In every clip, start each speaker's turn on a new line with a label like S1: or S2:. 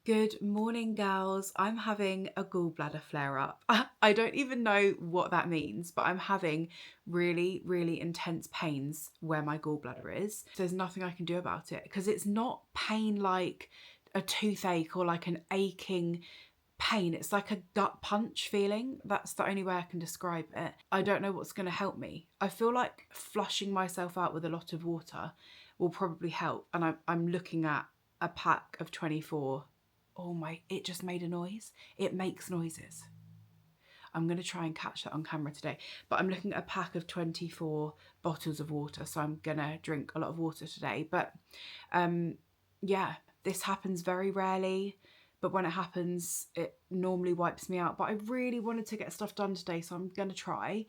S1: Good morning, girls. I'm having a gallbladder flare up. I don't even know what that means, but I'm having really, really intense pains where my gallbladder is. There's nothing I can do about it because it's not pain like a toothache or like an aching pain. It's like a gut punch feeling. That's the only way I can describe it. I don't know what's going to help me. I feel like flushing myself out with a lot of water will probably help. And I'm looking at a pack of 24. Oh my, it just made a noise. It makes noises. I'm going to try and catch that on camera today. But I'm looking at a pack of 24 bottles of water. So I'm going to drink a lot of water today. But yeah, this happens very rarely. But when it happens, it normally wipes me out. But I really wanted to get stuff done today, so I'm going to try.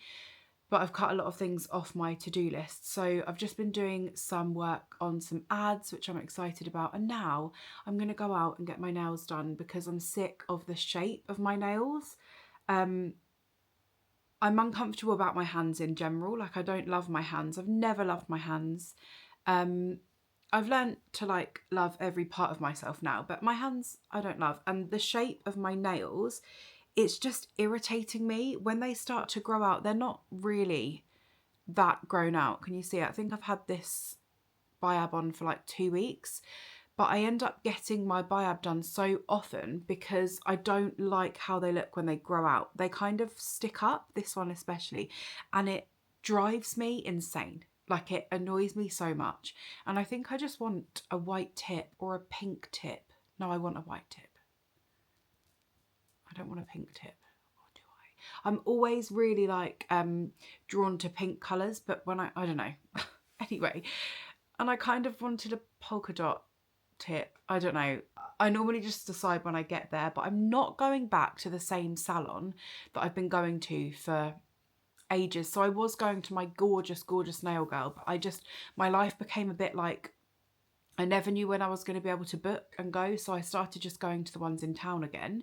S1: But I've cut a lot of things off my to-do list. So I've just been doing some work on some ads, which I'm excited about. And now I'm going to go out and get my nails done because I'm sick of the shape of my nails. I'm uncomfortable about my hands in general. Like, I don't love my hands. I've never loved my hands. I've learned to like love every part of myself now, but my hands I don't love. And the shape of my nails, it's just irritating me. When they start to grow out, they're not really that grown out. Can you see it? I think I've had this biab on for like 2 weeks, but I end up getting my biab done so often because I don't like how they look when they grow out. They kind of stick up, this one especially, and it drives me insane. Like, it annoys me so much. And I think I just want a white tip or a pink tip. No, I want a white tip. I don't want a pink tip. Or do I? I'm always really like drawn to pink colours, but when I don't know. Anyway, and I kind of wanted a polka dot tip. I don't know. I normally just decide when I get there, but I'm not going back to the same salon that I've been going to for ages. So I was going to my gorgeous, gorgeous nail girl, but my life became a bit like I never knew when I was going to be able to book and go. So I started just going to the ones in town again.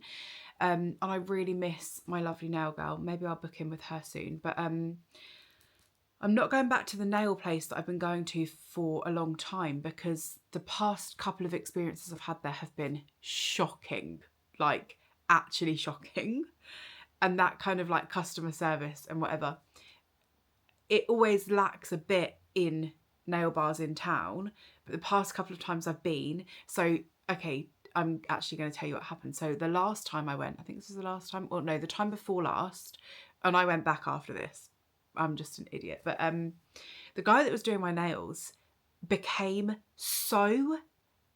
S1: And I really miss my lovely nail girl. Maybe I'll book in with her soon. But I'm not going back to the nail place that I've been going to for a long time because the past couple of experiences I've had there have been shocking, like actually shocking. And that kind of like customer service and whatever, it always lacks a bit in nail bars in town. But the past couple of times I've been, so, okay, I'm actually going to tell you what happened. So the last time I went, I think this was the last time, or no, the time before last, and I went back after this. I'm just an idiot. But the guy that was doing my nails became so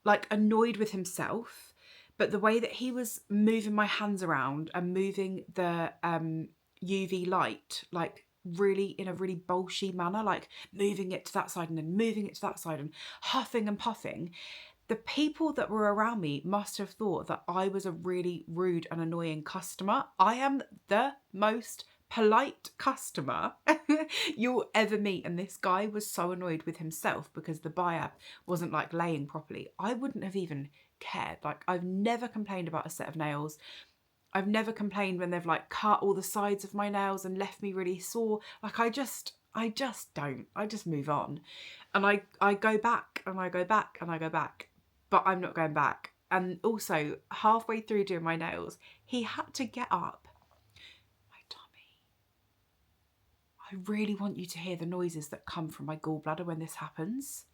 S1: like annoyed with himself, but the way that he was moving my hands around and moving the UV light, like really in a really bolshy manner, like moving it to that side and then moving it to that side and huffing and puffing. The people that were around me must have thought that I was a really rude and annoying customer. I am the most polite customer you'll ever meet, and this guy was so annoyed with himself because the biab wasn't like laying properly. I wouldn't have even cared. Like, I've never complained about a set of nails. I've never complained when they've like cut all the sides of my nails and left me really sore. Like, I just don't. I just move on. And I go back and I go back and I go back, but I'm not going back. And also, halfway through doing my nails, he had to get up. My tummy. I really want you to hear the noises that come from my gallbladder when this happens.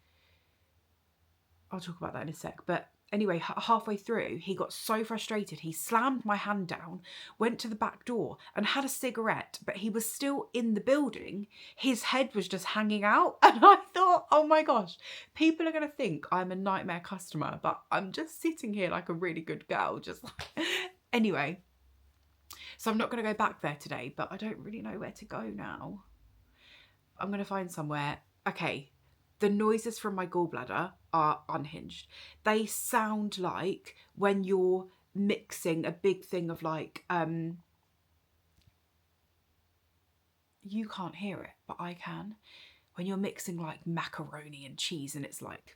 S1: I'll talk about that in a sec. But anyway, halfway through, he got so frustrated, he slammed my hand down, went to the back door and had a cigarette, but he was still in the building. His head was just hanging out. And I thought, oh my gosh, people are going to think I'm a nightmare customer, but I'm just sitting here like a really good girl. Just like... Anyway, so I'm not going to go back there today, but I don't really know where to go now. I'm going to find somewhere. Okay. The noises from my gallbladder are unhinged. They sound like when you're mixing a big thing of like, you can't hear it, but I can. When you're mixing like macaroni and cheese and it's like,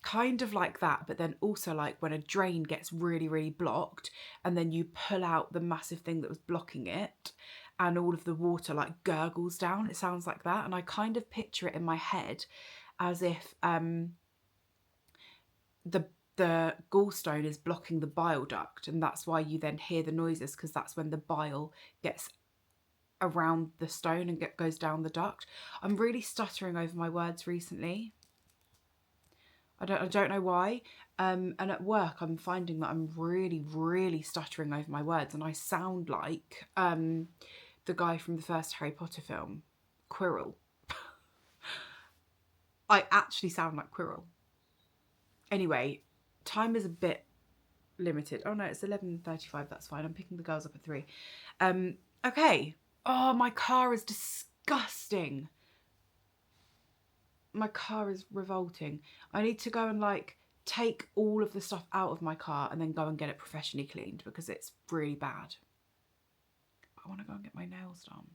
S1: kind of like that, but then also like when a drain gets really, really blocked and then you pull out the massive thing that was blocking it and all of the water like gurgles down. It sounds like that. And I kind of picture it in my head as if the the gallstone is blocking the bile duct, and that's why you then hear the noises, because that's when the bile gets around the stone and goes down the duct. I'm really stuttering over my words recently. I don't know why. And at work, I'm finding that I'm really stuttering over my words, and I sound like the guy from the first Harry Potter film, Quirrell. I actually sound like Quirrell. Anyway, time is a bit limited. Oh no, it's 11:35. That's fine. I'm picking the girls up at 3. Okay. Oh, my car is disgusting. My car is revolting. I need to go and like take all of the stuff out of my car and then go and get it professionally cleaned, because it's really bad. I want to go and get my nails done.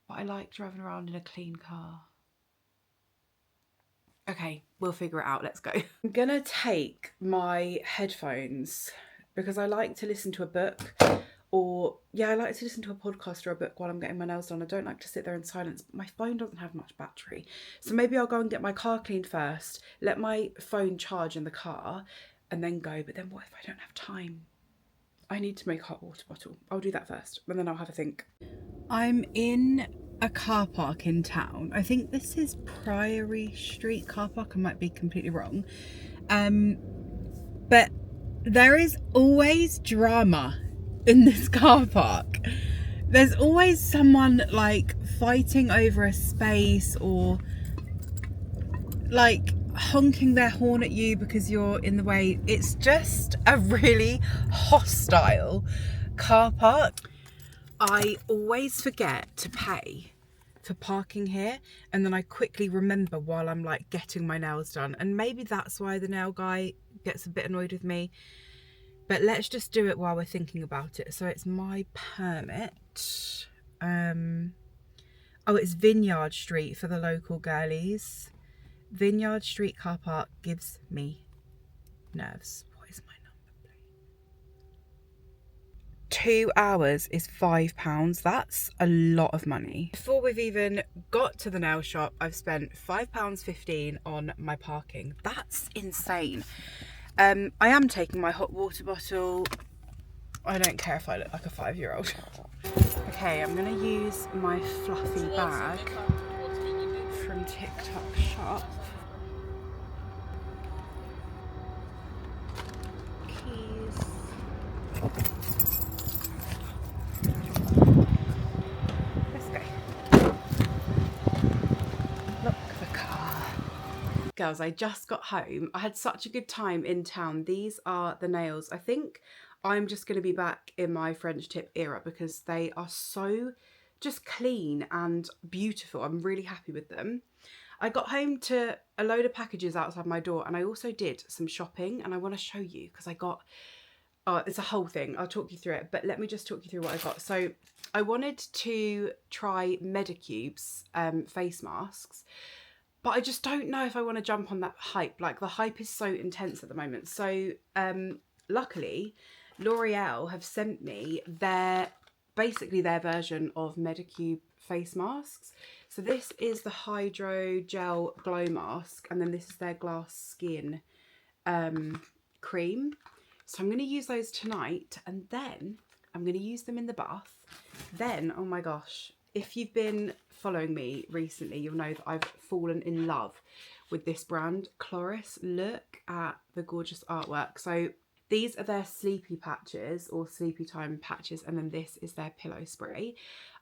S1: But I like driving around in a clean car. Okay, we'll figure it out. Let's go. I'm gonna take my headphones because I like to listen to a book, or I like to listen to a podcast or a book while I'm getting my nails done. I don't like to sit there in silence. My phone doesn't have much battery. So maybe I'll go and get my car cleaned first, let my phone charge in the car, and then go. But then what if I don't have time? I need to make a hot water bottle. I'll do that first, and then I'll have a think. I'm in a car park in town. I think this is Priory Street car park. I might be completely wrong. But there is always drama in this car park. There's always someone like fighting over a space, or like honking their horn at you because you're in the way. It's just a really hostile car park. I always forget to pay for parking here, and then I quickly remember while I'm like getting my nails done, and maybe that's why the nail guy gets a bit annoyed with me. But let's just do it while we're thinking about it. So it's my permit. Oh, it's Vineyard Street for the local girlies. Vineyard Street car park gives me nerves. What is my number, please? 2 hours is £5. That's a lot of money. Before we've even got to the nail shop, I've spent £5.15 on my parking. That's insane. I am taking my hot water bottle. I don't care if I look like a 5-year-old. Okay, I'm gonna use my fluffy bag from TikTok shop. Keys. Let's go. Look, the car. Girls, I just got home. I had such a good time in town. These are the nails. I think I'm just going to be back in my French tip era because they are so just clean and beautiful. I'm really happy with them. I got home to a load of packages outside my door, and I also did some shopping, and I want to show you because I got, it's a whole thing. I'll talk you through it, but let me just talk you through what I got. So I wanted to try Medicube's face masks, but I just don't know if I want to jump on that hype. Like, the hype is so intense at the moment. So luckily, L'Oreal have sent me basically their version of Medicube face masks. So this is the Hydro Gel Glow Mask, and then this is their Glass Skin cream. So I'm going to use those tonight, and then I'm going to use them in the bath. Then, oh my gosh, if you've been following me recently, you'll know that I've fallen in love with this brand, Kloris. Look at the gorgeous artwork. So these are their sleepy patches, or sleepy time patches, and then this is their pillow spray.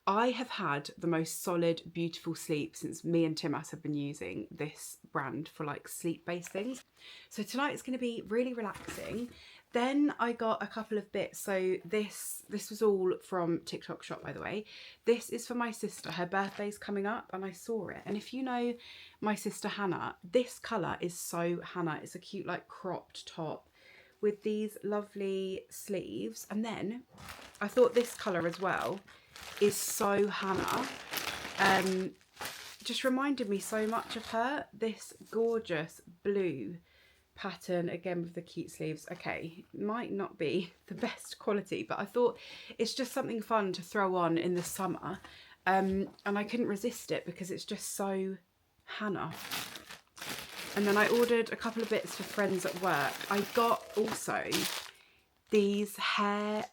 S1: I have had the most solid, beautiful sleep since me and Timas have been using this brand for like sleep-based things. So tonight it's going to be really relaxing. Then I got a couple of bits. So this was all from TikTok shop, by the way. This is for my sister. Her birthday's coming up, and I saw it. And if you know my sister Hannah, this colour is so Hannah. It's a cute like cropped top with these lovely sleeves. And then I thought this colour as well is so Hannah. Just reminded me so much of her. This gorgeous blue pattern, again with the cute sleeves. Okay, might not be the best quality, but I thought it's just something fun to throw on in the summer. And I couldn't resist it because it's just so Hannah. And then I ordered a couple of bits for friends at work. I got also these hair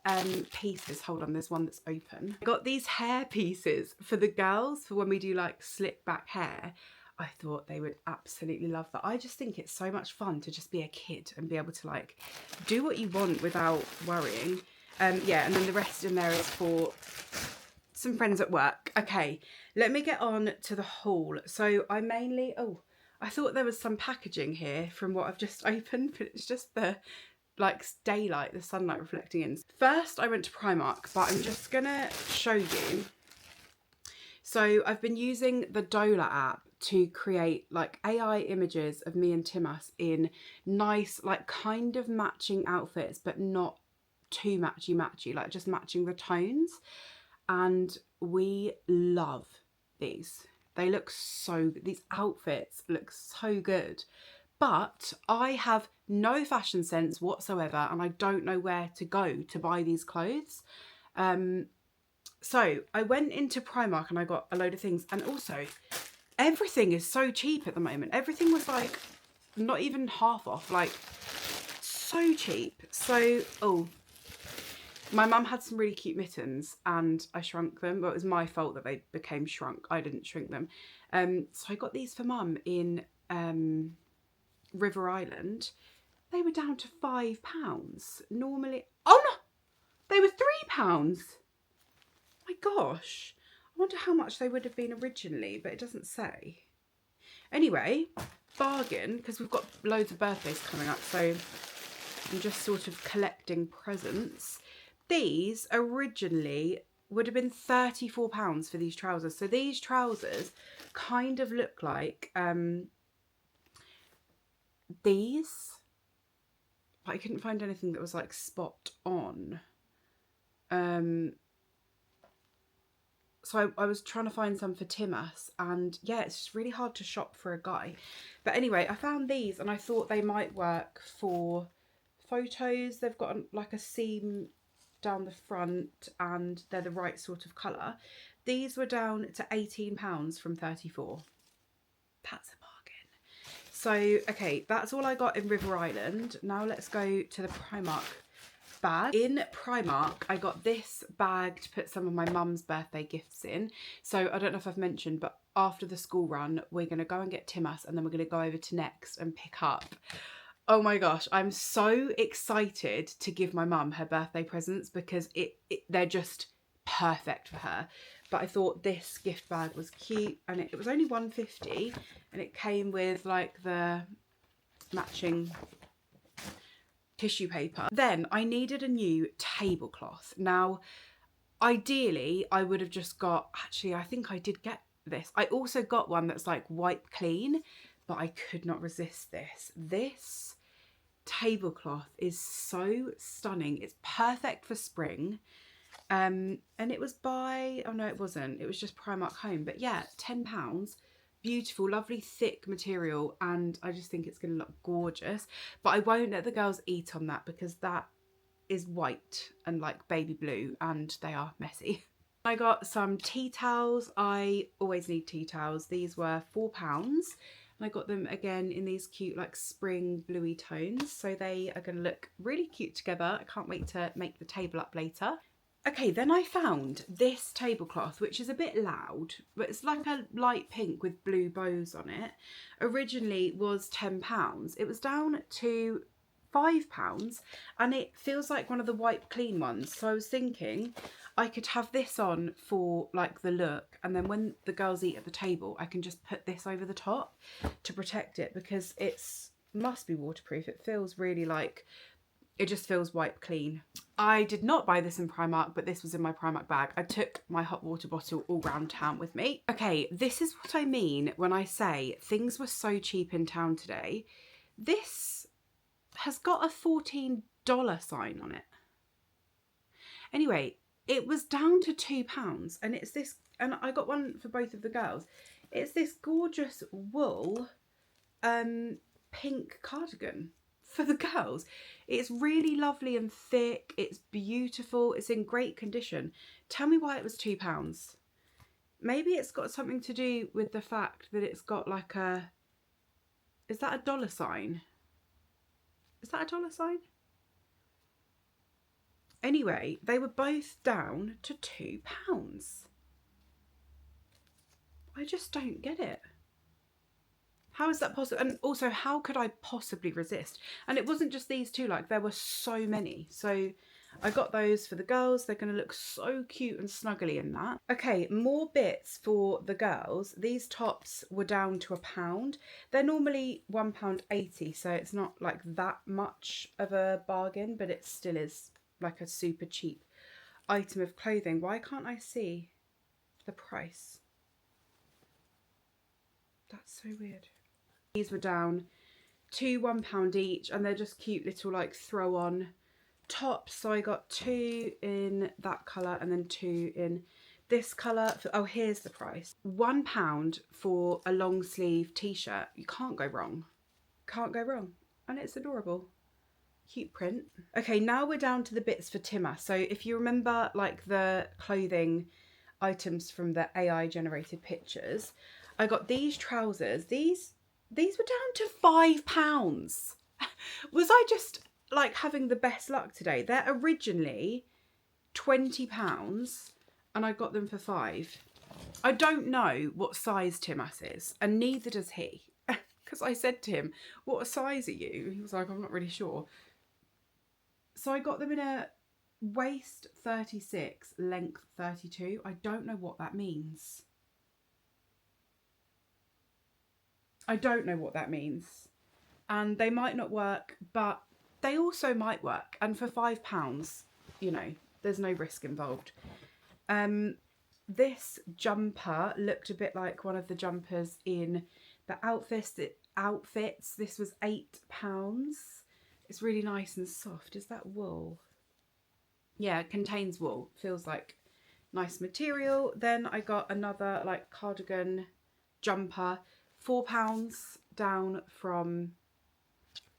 S1: pieces. Hold on, there's one that's open. I got these hair pieces for the girls for when we do like slick back hair. I thought they would absolutely love that. I just think it's so much fun to just be a kid and be able to like do what you want without worrying. Yeah, and then the rest in there is for some friends at work. Okay, let me get on to the haul. So I mainly, oh, I thought there was some packaging here from what I've just opened, but it's just the like daylight, the sunlight reflecting in. First I went to Primark, but I'm just gonna show you. So I've been using the Dola app to create like AI images of me and Timas in nice, like kind of matching outfits, but not too matchy, like just matching the tones. And we love these. They look so good. These outfits look so good. But I have no fashion sense whatsoever, and I don't know where to go to buy these clothes. So I went into Primark and I got a load of things, and also everything is so cheap at the moment. Everything was like not even half off, like so cheap. So, oh, my mum had some really cute mittens and I shrunk them. Well, it was my fault that they became shrunk. I didn't shrink them. So I got these for mum in River Island. They were down to £5. Normally, oh no, they were £3. My gosh, I wonder how much they would have been originally, but it doesn't say. Anyway, bargain, because we've got loads of birthdays coming up, so I'm just sort of collecting presents. These originally would have been £34 for these trousers. So these trousers kind of look like these, but I couldn't find anything that was like spot on. So I was trying to find some for Timas, and yeah, it's just really hard to shop for a guy. But anyway, I found these and I thought they might work for photos. They've got like a seam down the front and they're the right sort of colour. These were down to £18 from 34. That's a bargain. So, okay, that's all I got in River Island. Now let's go to the Primark bag. In Primark, I got this bag to put some of my mum's birthday gifts in. So I don't know if I've mentioned, but after the school run, we're going to go and get Timas, and then we're going to go over to Next and pick up. Oh my gosh, I'm so excited to give my mum her birthday presents because they're just perfect for her. But I thought this gift bag was cute, and it was only £1.50, and it came with like the matching tissue paper. Then I needed a new tablecloth. Now, ideally, I would have just got, actually, I think I did get this. I also got one that's like wipe clean, but I could not resist this. This tablecloth is so stunning. It's perfect for spring. And it was by, oh no, it wasn't. It was just Primark Home. But yeah, £10. Beautiful, lovely, thick material, and I just think it's going to look gorgeous. But I won't let the girls eat on that because that is white and like baby blue, and they are messy. I got some tea towels. I always need tea towels. These were £4, and I got them again in these cute like spring bluey tones. So they are going to look really cute together. I can't wait to make the table up later. Okay, then I found this tablecloth, which is a bit loud, but it's like a light pink with blue bows on it. Originally was £10. It was down to £5, and it feels like one of the wipe clean ones. So I was thinking I could have this on for like the look, and then when the girls eat at the table, I can just put this over the top to protect it, because it's must be waterproof. It feels really like, it just feels wipe clean. I did not buy this in Primark, but this was in my Primark bag. I took my hot water bottle all round town with me. Okay, this is what I mean when I say things were so cheap in town today. This has got a $14 sign on it. Anyway, it was down to £2, and it's this, and I got one for both of the girls. It's this gorgeous wool pink cardigan for the girls. It's really lovely and thick. It's beautiful. It's in great condition. Tell me why it was £2. Maybe it's got something to do with the fact that it's got like a Is that a dollar sign? Is that a dollar sign? Anyway, they were both down to £2. I just don't get it. How is that possible? And also, how could I possibly resist? And it wasn't just these two, like there were so many. So I got those for the girls. They're going to look so cute and snuggly in that. Okay, more bits for the girls. These tops were down to £1. They're normally £1.80, so it's not like that much of a bargain, but it still is like a super cheap item of clothing. Why can't I see the price? That's so weird. These were down to £1 each, and they're just cute little like throw on tops. So I got 2 in that colour and then 2 in this colour. Oh, here's the price. £1 for a long sleeve t-shirt. You can't go wrong. Can't go wrong. And it's adorable. Cute print. Okay, now we're down to the bits for Timma. So if you remember like the clothing items from the AI generated pictures, I got these trousers. These were down to £5. Was I just like having the best luck today? They're originally £20 and I got them for £5. I don't know what size Timmas is, and neither does he. Because I said to him, what size are you? He was like, I'm not really sure. So I got them in a waist 36, length 32. I don't know what that means. I don't know what that means. And they might not work, but they also might work. And for £5, you know, there's no risk involved. This jumper looked a bit like one of the jumpers in the outfits. This was £8. It's really nice and soft. Is that wool? Yeah, it contains wool. Feels like nice material. Then I got another like cardigan jumper, £4 down from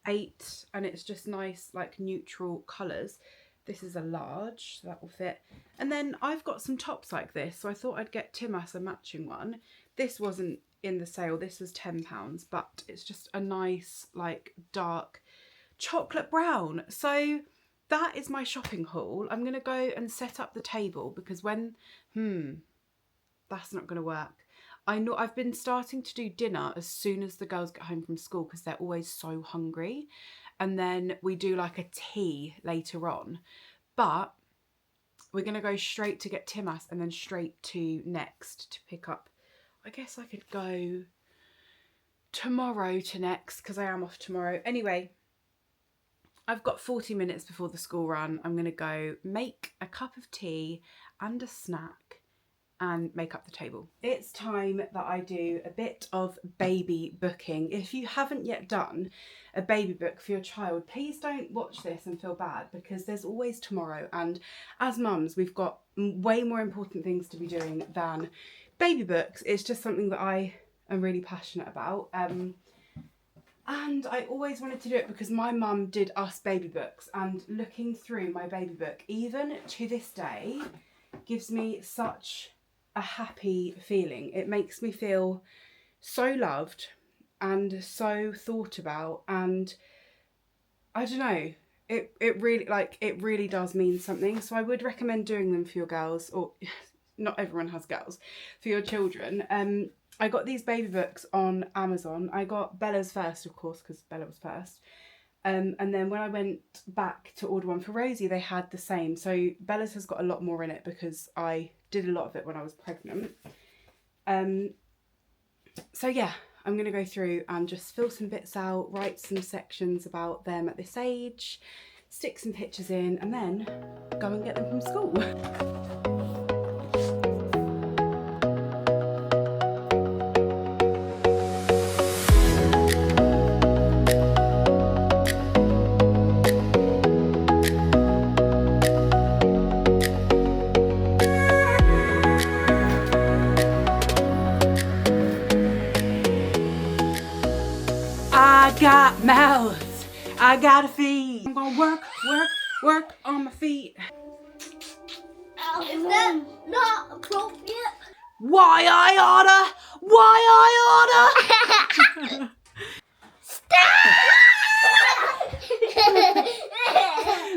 S1: £8, and it's just nice like neutral colours. This is a large, so that will fit. And then I've got some tops like this, so I thought I'd get Timmas a matching one. This wasn't in the sale, this was £10, but it's just a nice like dark chocolate brown. So that is my shopping haul. I'm gonna go and set up the table because when that's not gonna work. I know I've been starting to do dinner as soon as the girls get home from school because they're always so hungry, and then we do like a tea later on. But we're gonna go straight to get Timmas and then straight to Next to pick up. I guess I could go tomorrow to Next because I am off tomorrow. Anyway, I've got 40 minutes before the school run. I'm gonna go make a cup of tea and a snack and make up the table. It's time that I do a bit of baby booking. If you haven't yet done a baby book for your child, please don't watch this and feel bad because there's always tomorrow, and as mums we've got way more important things to be doing than baby books. It's just something that I am really passionate about, and I always wanted to do it because my mum did us baby books, and looking through my baby book even to this day gives me such a happy feeling. It makes me feel so loved and so thought about, and I don't know, it really does mean something. So I would recommend doing them for your girls, or not everyone has girls, for your children. I got these baby books on Amazon. I got Bella's first, of course, because Bella was first. And then when I went back to order one for Rosie, they had the same. So Bella's has got a lot more in it because I did a lot of it when I was pregnant. So yeah, I'm going to go through and just fill some bits out, write some sections about them at this age, stick some pictures in, and then go and get them from school. I got mouths, I gotta feed. I'm gonna work on my feet.
S2: Is that not appropriate?
S1: Why I oughta?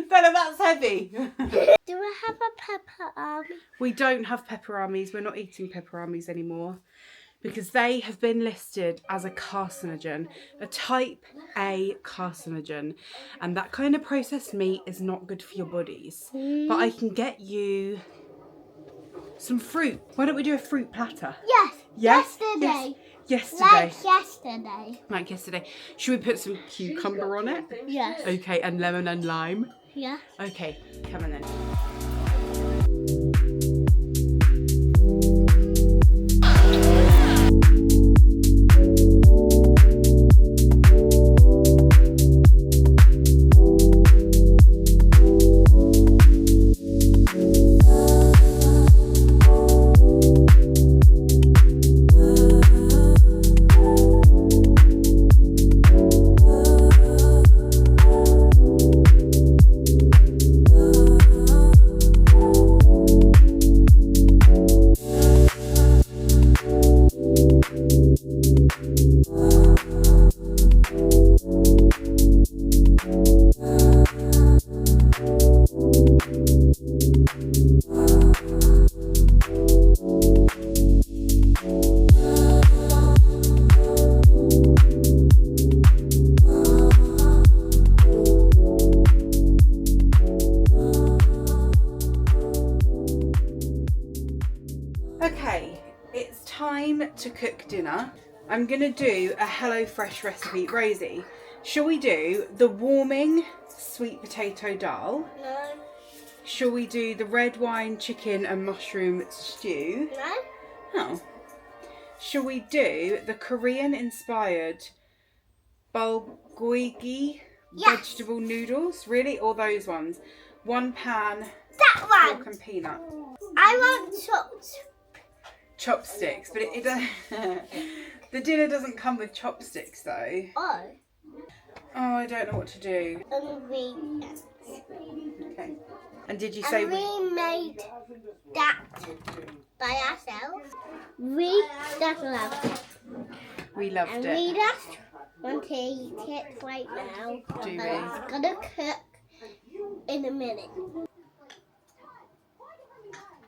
S1: Bella, that's heavy.
S2: Do we have a pepper army?
S1: We don't have pepperamis. We're not eating pepperamis anymore because they have been listed as a carcinogen, a type A carcinogen. And that kind of processed meat is not good for your bodies. But I can get you some fruit. Why don't we do a fruit platter?
S2: Yes.
S1: Yes?
S2: Yesterday.
S1: Yes. Yesterday.
S2: Like yesterday.
S1: Like yesterday. Should we put some cucumber on it?
S2: Yes.
S1: Okay, and lemon and lime?
S2: Yes.
S1: Okay, come on then. Okay, it's time to cook dinner. I'm going to do a HelloFresh recipe. Rosie, shall we do the warming sweet potato dal?
S2: No.
S1: Shall we do the red wine chicken and mushroom stew?
S2: No.
S1: Oh. Shall we do the Korean inspired bulgogi vegetable noodles? Really? Or those ones? 1 pan,
S2: That one.
S1: pork and peanut.
S2: I want chopped.
S1: Chopsticks, but it doesn't. The dinner doesn't come with chopsticks though.
S2: Oh.
S1: Oh, I don't know what to do.
S2: Ingredients.
S1: Okay. And did you say
S2: And we made that by ourselves. We just loved it.
S1: we loved
S2: And
S1: it?
S2: we just want to eat it right now.
S1: Do we?
S2: And it's gonna cook in a minute.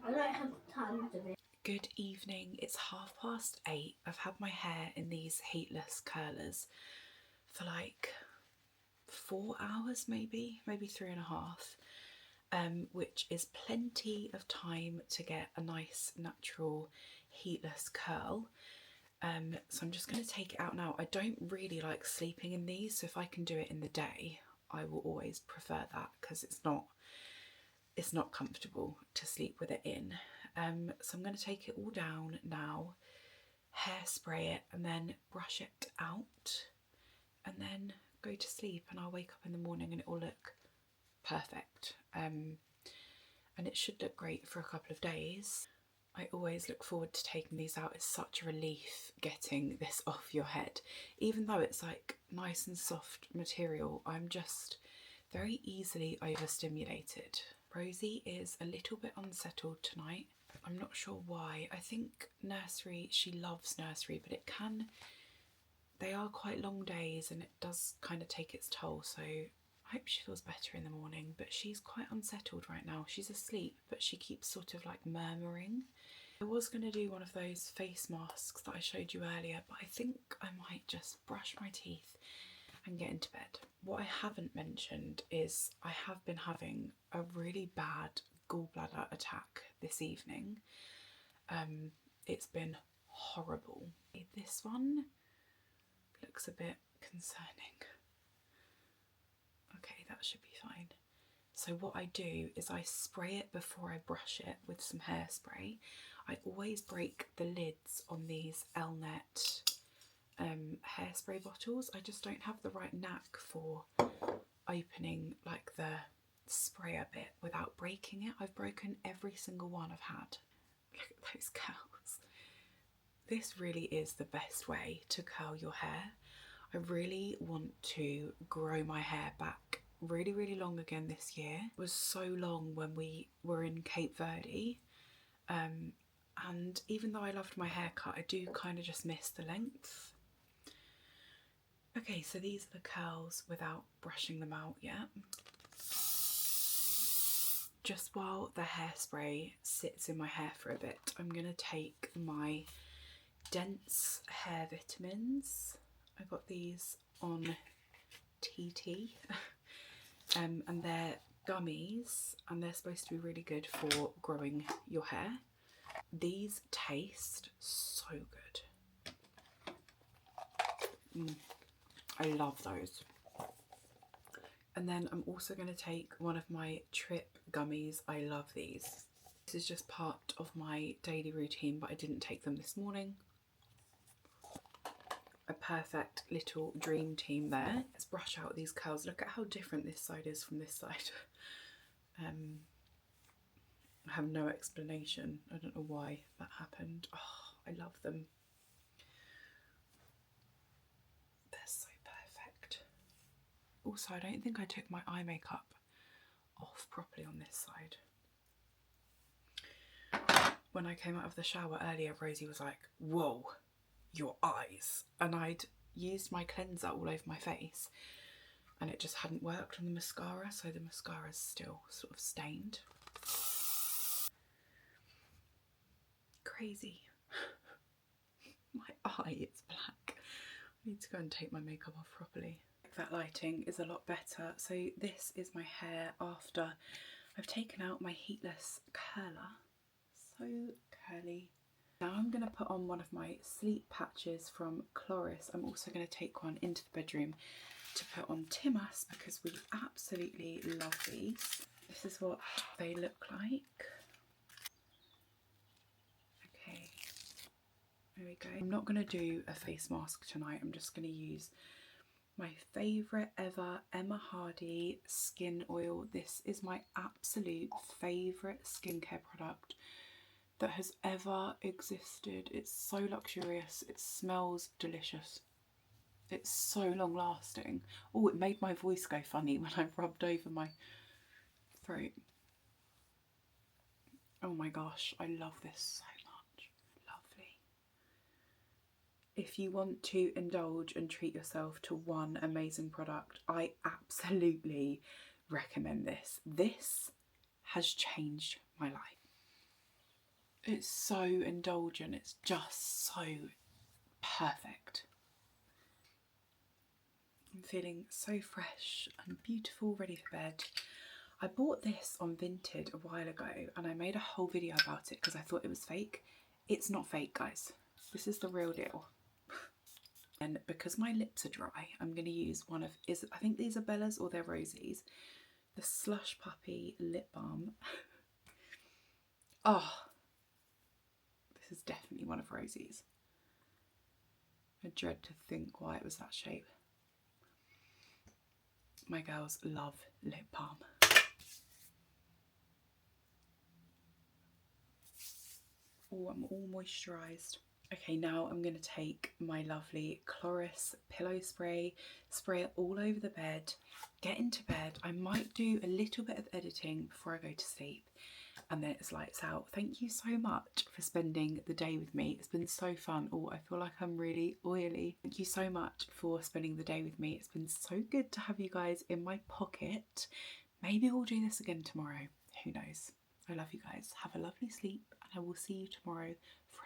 S2: I don't have time to do.
S1: Good evening. It's 8:30. I've had my hair in these heatless curlers for like 4 hours, maybe 3.5, which is plenty of time to get a nice natural heatless curl. So I'm just going to take it out now. I don't really like sleeping in these, so if I can do it in the day, I will always prefer that because it's not comfortable to sleep with it in. So I'm going to take it all down now, hairspray it, and then brush it out, and then go to sleep. And I'll wake up in the morning and it will look perfect. And it should look great for a couple of days. I always look forward to taking these out. It's such a relief getting this off your head. Even though it's like nice and soft material, I'm just very easily overstimulated. Rosie is a little bit unsettled tonight. I'm not sure why. I think nursery, she loves nursery, but they are quite long days and it does kind of take its toll. So I hope she feels better in the morning, but she's quite unsettled right now. She's asleep, but she keeps sort of like murmuring. I was going to do one of those face masks that I showed you earlier, but I think I might just brush my teeth and get into bed. What I haven't mentioned is I have been having a really bad gallbladder attack this evening. It's been horrible. This one looks a bit concerning. Okay, that should be fine. So what I do is I spray it before I brush it with some hairspray. I always break the lids on these Elnet hairspray bottles. I just don't have the right knack for opening like the sprayer bit without breaking it. I've broken every single one I've had. Look at those curls. This really is the best way to curl your hair. I really want to grow my hair back really, really long again this year. It was so long when we were in Cape Verde. And even though I loved my haircut, I do kind of just miss the length. Okay, so these are the curls without brushing them out yet. Just while the hairspray sits in my hair for a bit, I'm going to take my dense hair vitamins. I got these on TT and they're gummies and they're supposed to be really good for growing your hair. These taste so good. I love those. And then I'm also going to take one of my Trip gummies. I love these. This is just part of my daily routine, but I didn't take them this morning. A perfect little dream team there. Let's brush out these curls. Look at how different this side is from this side. I have no explanation. I don't know why that happened. Oh, I love them. They're so perfect. Also, I don't think I took my eye makeup off properly on this side. When I came out of the shower earlier, Rosie was like, whoa, your eyes. And I'd used my cleanser all over my face and it just hadn't worked on the mascara, so the mascara's still sort of stained. Crazy. My eye is black. I need to go and take my makeup off properly. That lighting is a lot better. So this is my hair after I've taken out my heatless curler. So curly. Now I'm going to put on one of my sleep patches from Kloris. I'm also going to take one into the bedroom to put on Timas because we absolutely love these. This is what they look like. Okay, there we go. I'm not going to do a face mask tonight. I'm just going to use my favourite ever Emma Hardie skin oil. This is my absolute favourite skincare product that has ever existed. It's so luxurious. It smells delicious. It's so long lasting. Oh, it made my voice go funny when I rubbed over my throat. Oh my gosh, I love this so much. Lovely. If you want to indulge and treat yourself to one amazing product, I absolutely recommend this. This has changed my life. It's so indulgent, it's just so perfect. I'm feeling so fresh and beautiful, ready for bed. I bought this on Vinted a while ago and I made a whole video about it because I thought it was fake. It's not fake, guys. This is the real deal. And because my lips are dry, I'm going to use one of, I think these are Bella's or they're Rosie's, the Slush Puppy Lip Balm. Oh, this is definitely one of Rosie's. I dread to think why it was that shape. My girls love lip balm. Oh, I'm all moisturised. Okay, now I'm going to take my lovely Kloris pillow spray, spray it all over the bed, get into bed. I might do a little bit of editing before I go to sleep and then it's lights out. Thank you so much for spending the day with me. It's been so fun. Oh, I feel like I'm really oily. Thank you so much for spending the day with me. It's been so good to have you guys in my pocket. Maybe we'll do this again tomorrow. Who knows? I love you guys. Have a lovely sleep and I will see you tomorrow for